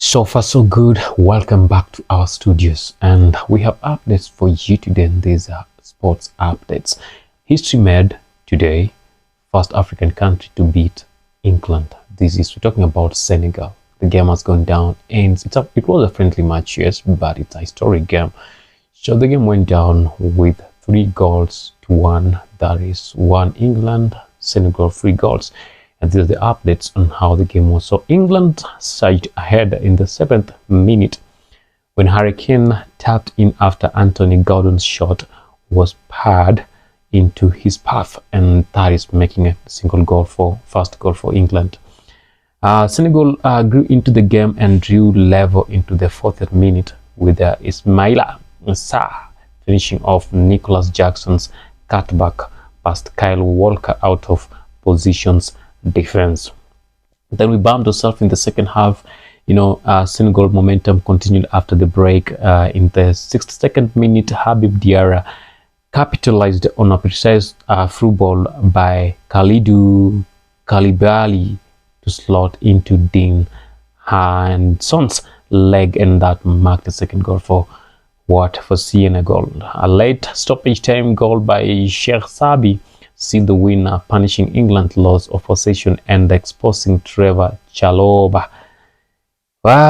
So far so good. Welcome back to our studios, and we have updates for you today. And these are sports updates. History made today: first African country to beat England. We're talking about Senegal. The game has gone down, and it was a friendly match, yes, but it's a historic game. So the game went down with 3 goals to 1. That is 1 England, Senegal 3 goals. And these are the updates on how the game was. So England surged ahead in the 7th minute when Harry Kane tapped in after Anthony Gordon's shot was paired into his path, and that is making a first goal for England. Senegal grew into the game and drew level into the 4th minute with Ismaila Sarr finishing off Nicholas Jackson's cutback past Kyle Walker out of positions defense. Then we bumped ourselves in the second half. Senegal momentum continued after the break. In the 62nd minute, Habib Diarra capitalized on a precise through ball by Kalidou Koulibaly to slot into Dean Hanson's leg, and that marked the second goal for Senegal. A late stoppage time goal by Sheikh Sabi see the winner, punishing England's loss of possession and exposing Trevor Chalobah.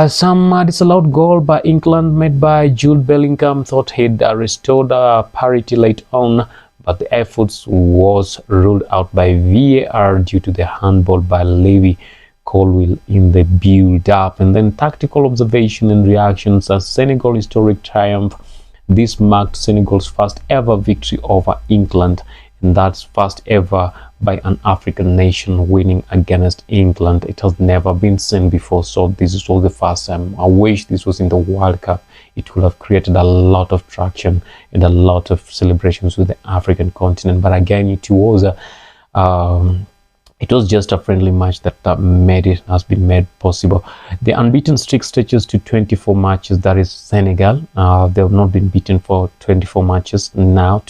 Some disallowed goal by England made by Jude Bellingham thought he'd restored parity late on, but the efforts was ruled out by VAR due to the handball by Levi Colwill in the build-up. And then tactical observation and reactions as Senegal historic triumph. This marked Senegal's first ever victory over England, and that's first ever by an African nation winning against England. It has never been seen before, so this is all the first time. I wish this was in the World Cup. It would have created a lot of traction and a lot of celebrations with the African continent. But again, it was just a friendly match that has been made possible. The unbeaten streak stretches to 24 matches. That is Senegal. They have not been beaten for 24 matches now.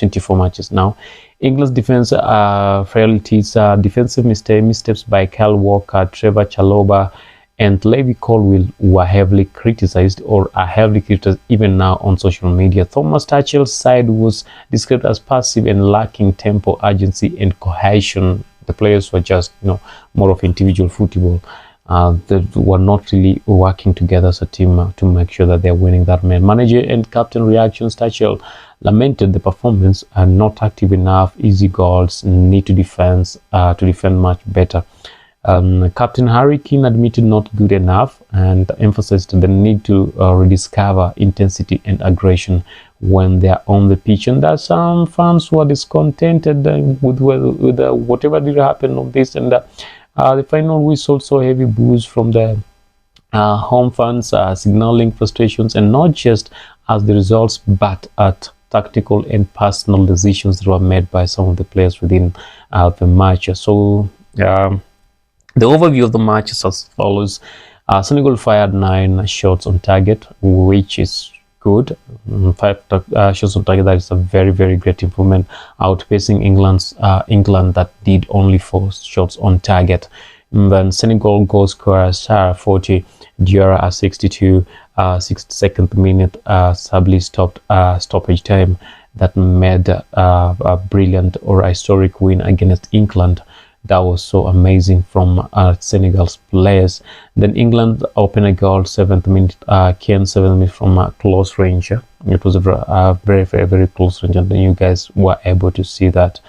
England's defense frailties, defensive missteps by Kyle Walker, Trevor Chalobah, and Levi Colwill were heavily criticized or are heavily criticized even now on social media. Thomas Tuchel's side was described as passive and lacking tempo, urgency, and cohesion. The players were just, more of individual football. They were not really working together as a team to make sure that they're winning that match. Manager and captain reactions: Tuchel lamented the performance and not active enough, easy goals, need to defend much better. Captain Harry Kane admitted not good enough and emphasized the need to rediscover intensity and aggression when they are on the pitch. And that some fans were discontented with whatever did happen on this. And the final whistle saw heavy boos from the home fans, signaling frustrations, and not just as the results, but at tactical and personal decisions that were made by some of the players within the match. So the overview of the match is as follows. Senegal fired 9 shots on target, which is good. 5 shots on target, that is a very, very great improvement, outpacing England that did only 4 shots on target. And then Senegal goal scorer Sarr 40, Diarra at 62, 62nd minute, Sabli stopped stoppage time that made a brilliant or a historic win against England. That was so amazing from Senegal's players. Then England opened a goal 7th minute, Kane 7th minute from close range. It was a very, very, very close range, and you guys were able to see that.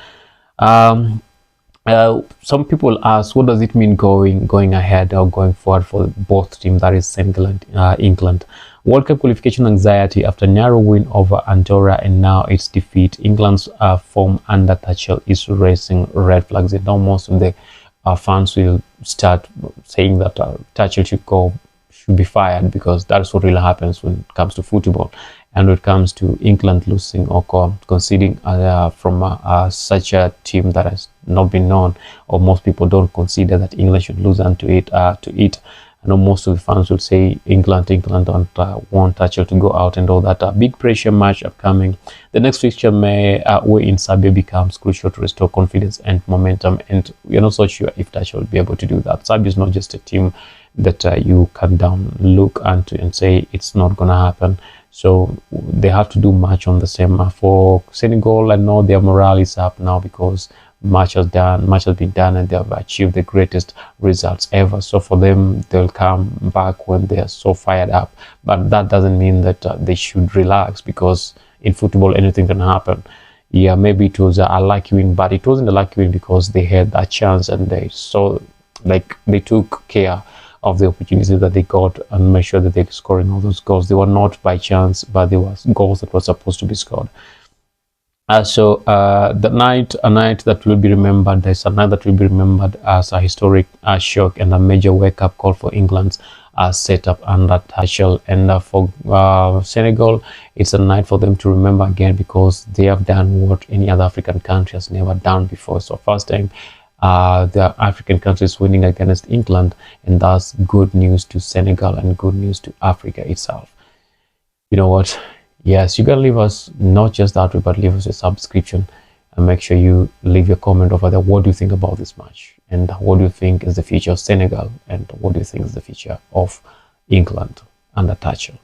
Some people ask, what does it mean going ahead or going forward for both teams, that is Senegal and England? World Cup qualification anxiety after narrow win over Andorra and now its defeat. England's form under Tuchel is raising red flags, and now most of the fans will start saying that Tuchel should be fired, because that's what really happens when it comes to football. And when it comes to England losing or conceding from such a team that has not been known, or most people don't consider that England should lose and to it. I know most of the fans will say England don't want Tuchel to go out and all that. A big pressure match upcoming. The next fixture away in Serbia becomes crucial to restore confidence and momentum, and we're not so sure if Tuchel will be able to do that. Serbia is not just a team that you can down look into and say it's not gonna happen. So they have to do much on the same. For Senegal, I know their morale is up now because much has been done, and they have achieved the greatest results ever. So for them, they'll come back when they are so fired up. But that doesn't mean that they should relax, because in football anything can happen. Yeah, maybe it was a lucky win, but it wasn't a lucky win because they had that chance and they saw, like, they took care of the opportunities that they got and made sure that they're scoring all those goals. They were not by chance, but they were goals that were supposed to be scored. So the night, a night that will be remembered. There's a night that will be remembered as a historic shock and a major wake-up call for England's setup under Tuchel. And for Senegal, it's a night for them to remember again, because they have done what any other African country has never done before. So first time the African countries winning against England, and that's good news to Senegal and good news to Africa itself. You know what? Yes, you can leave us not just that way, but leave us a subscription, and make sure you leave your comment over there. What do you think about this match, and what do you think is the future of Senegal, and what do you think is the future of England under Tuchel?